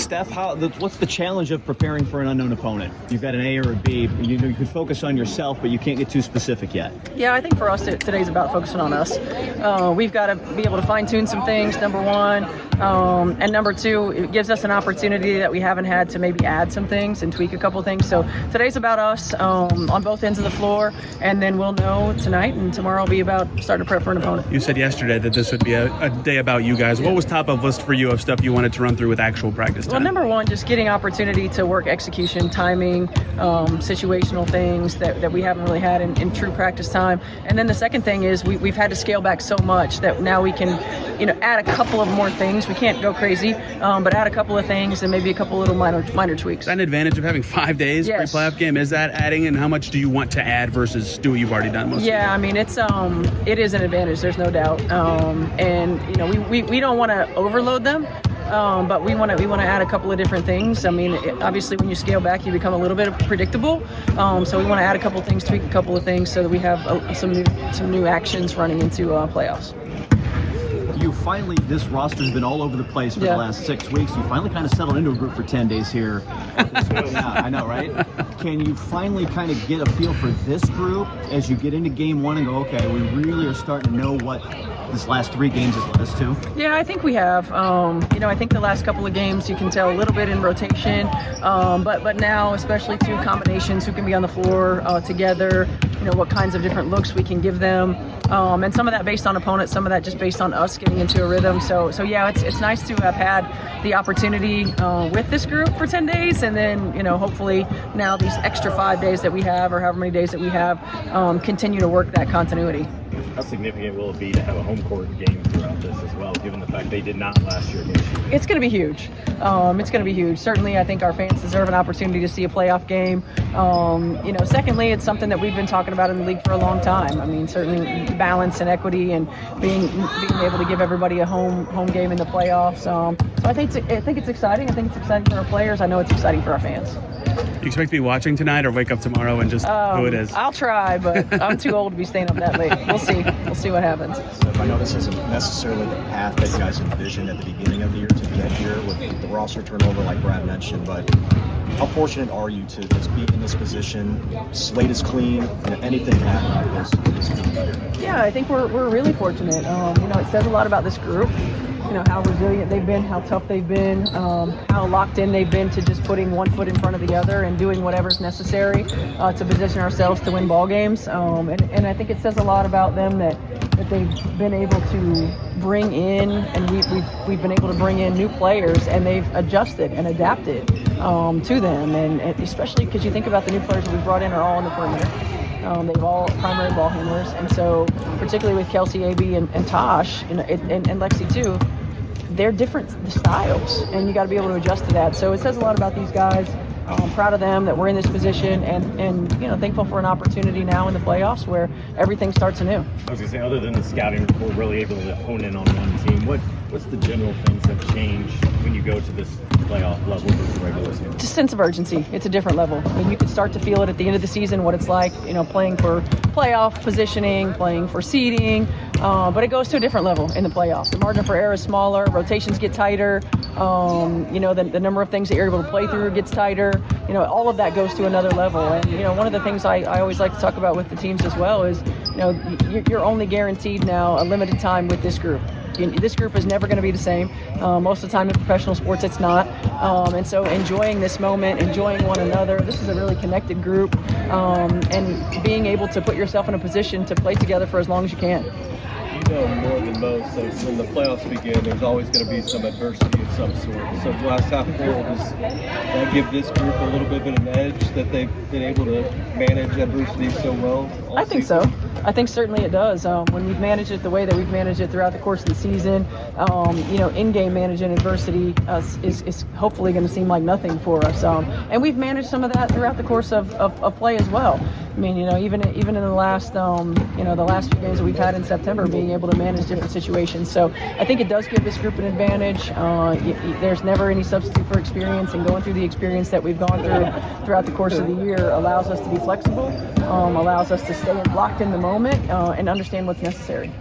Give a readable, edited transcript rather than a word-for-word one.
Steph, what's the challenge of preparing for an unknown opponent? You've got an A or a B. You could focus on yourself, but you can't get too specific yet. Yeah, I think for us today's about focusing on us. We've got to be able to fine-tune some things, number one. And number two, it gives us an opportunity that we haven't had to maybe add some things and tweak a couple things. So today's about us on both ends of the floor, and then we'll know tonight, and tomorrow will be about starting to prep for an opponent. You said yesterday that this would be a day about you guys. What was top of list for you of stuff you wanted to run through with actual practice time? Well, number one, just getting opportunity to work execution, timing, situational things that we haven't really had in true practice time. And then the second thing is we've had to scale back so much that now we can, add a couple of more things. We can't go crazy, but add a couple of things and maybe a couple little minor tweaks. Is that an advantage of having 5 days pre-playoff game? Is that adding, and how much do you want to add versus do what you've already done? I mean, it is an advantage. There's no doubt. And we don't want to overload them. But we want to add a couple of different things. I mean, obviously, when you scale back, you become a little bit predictable. So we want to add a couple of things, tweak a couple of things, so that we have some new actions running into playoffs. You finally, this roster's been all over the place for the last 6 weeks. You finally kind of settled into a group for 10 days here. Yeah, I know, right? Can you finally kind of get a feel for this group as you get into game one and go, okay, we really are starting to know what this last 3 games has led us to? Yeah, I think we have. I think the last couple of games you can tell a little bit in rotation, but now, especially two combinations who can be on the floor together, what kinds of different looks we can give them. And some of that based on opponents, some of that just based on us getting into a rhythm. So yeah, it's nice to have had the opportunity with this group for 10 days, and then hopefully now these extra 5 days that we have, or however many days that we have, continue to work that continuity. How significant will it be to have a home court game throughout this as well, given the fact they did not last year against you? It's going to be huge. It's going to be huge. Certainly, I think our fans deserve an opportunity to see a playoff game. Secondly, it's something that we've been talking about in the league for a long time. I mean, certainly balance and equity, and being able to give everybody a home game in the playoffs. So I think it's exciting. I think it's exciting for our players. I know it's exciting for our fans. You expect to be watching tonight, or wake up tomorrow and just who it is? I'll try, but I'm too old to be staying up that late. We'll see. We'll see what happens. So I know this isn't necessarily the path that you guys envisioned at the beginning of the year to get here with the roster turnover, like Brad mentioned, but how fortunate are you to just be in this position? Slate is clean, and anything can happen this year. Yeah, I think we're really fortunate. It says a lot about this group. How resilient they've been, how tough they've been, how locked in they've been to just putting one foot in front of the other and doing whatever's necessary to position ourselves to win ball games. And I think it says a lot about them that they've been able to bring in, and we've been able to bring in new players, and they've adjusted and adapted to them. And especially because you think about the new players that we brought in are all on the perimeter. They've all primary ball handlers, and so particularly with Kelsey, AB, and Tosh, and Lexi too, they're different styles, and you got to be able to adjust to that. So it says a lot about these guys. I'm proud of them that we're in this position, and thankful for an opportunity now in the playoffs where everything starts anew. I was going to say, other than the scouting report, really able to hone in on one team, what's the general things that change when you go to this playoff level versus regular season? Just sense of urgency. It's a different level. I mean, you can start to feel it at the end of the season, what it's like, playing for playoff positioning, playing for seeding, but it goes to a different level in the playoffs. The margin for error is smaller, rotations get tighter, the number of things that you're able to play through gets tighter. All of that goes to another level. And, one of the things I always like to talk about with the teams as well is, you're only guaranteed now a limited time with this group. This group is never going to be the same. Most of the time in professional sports, it's not. And so enjoying this moment, enjoying one another. This is a really connected group. And being able to put yourself in a position to play together for as long as you can. More than most, so when the playoffs begin, there's always going to be some adversity of some sort. So glass half full, does that give this group a little bit of an edge that they've been able to manage adversity so well? I think so. I think certainly it does. When we've managed it the way that we've managed it throughout the course of the season, in-game managing adversity is hopefully going to seem like nothing for us. And we've managed some of that throughout the course of play as well. I mean, even in the last, the last few games that we've had in September, being able to manage different situations. So I think it does give this group an advantage. There's never any substitute for experience, and going through the experience that we've gone through throughout the course of the year allows us to be flexible, allows us to stay locked in the moment and understand what's necessary.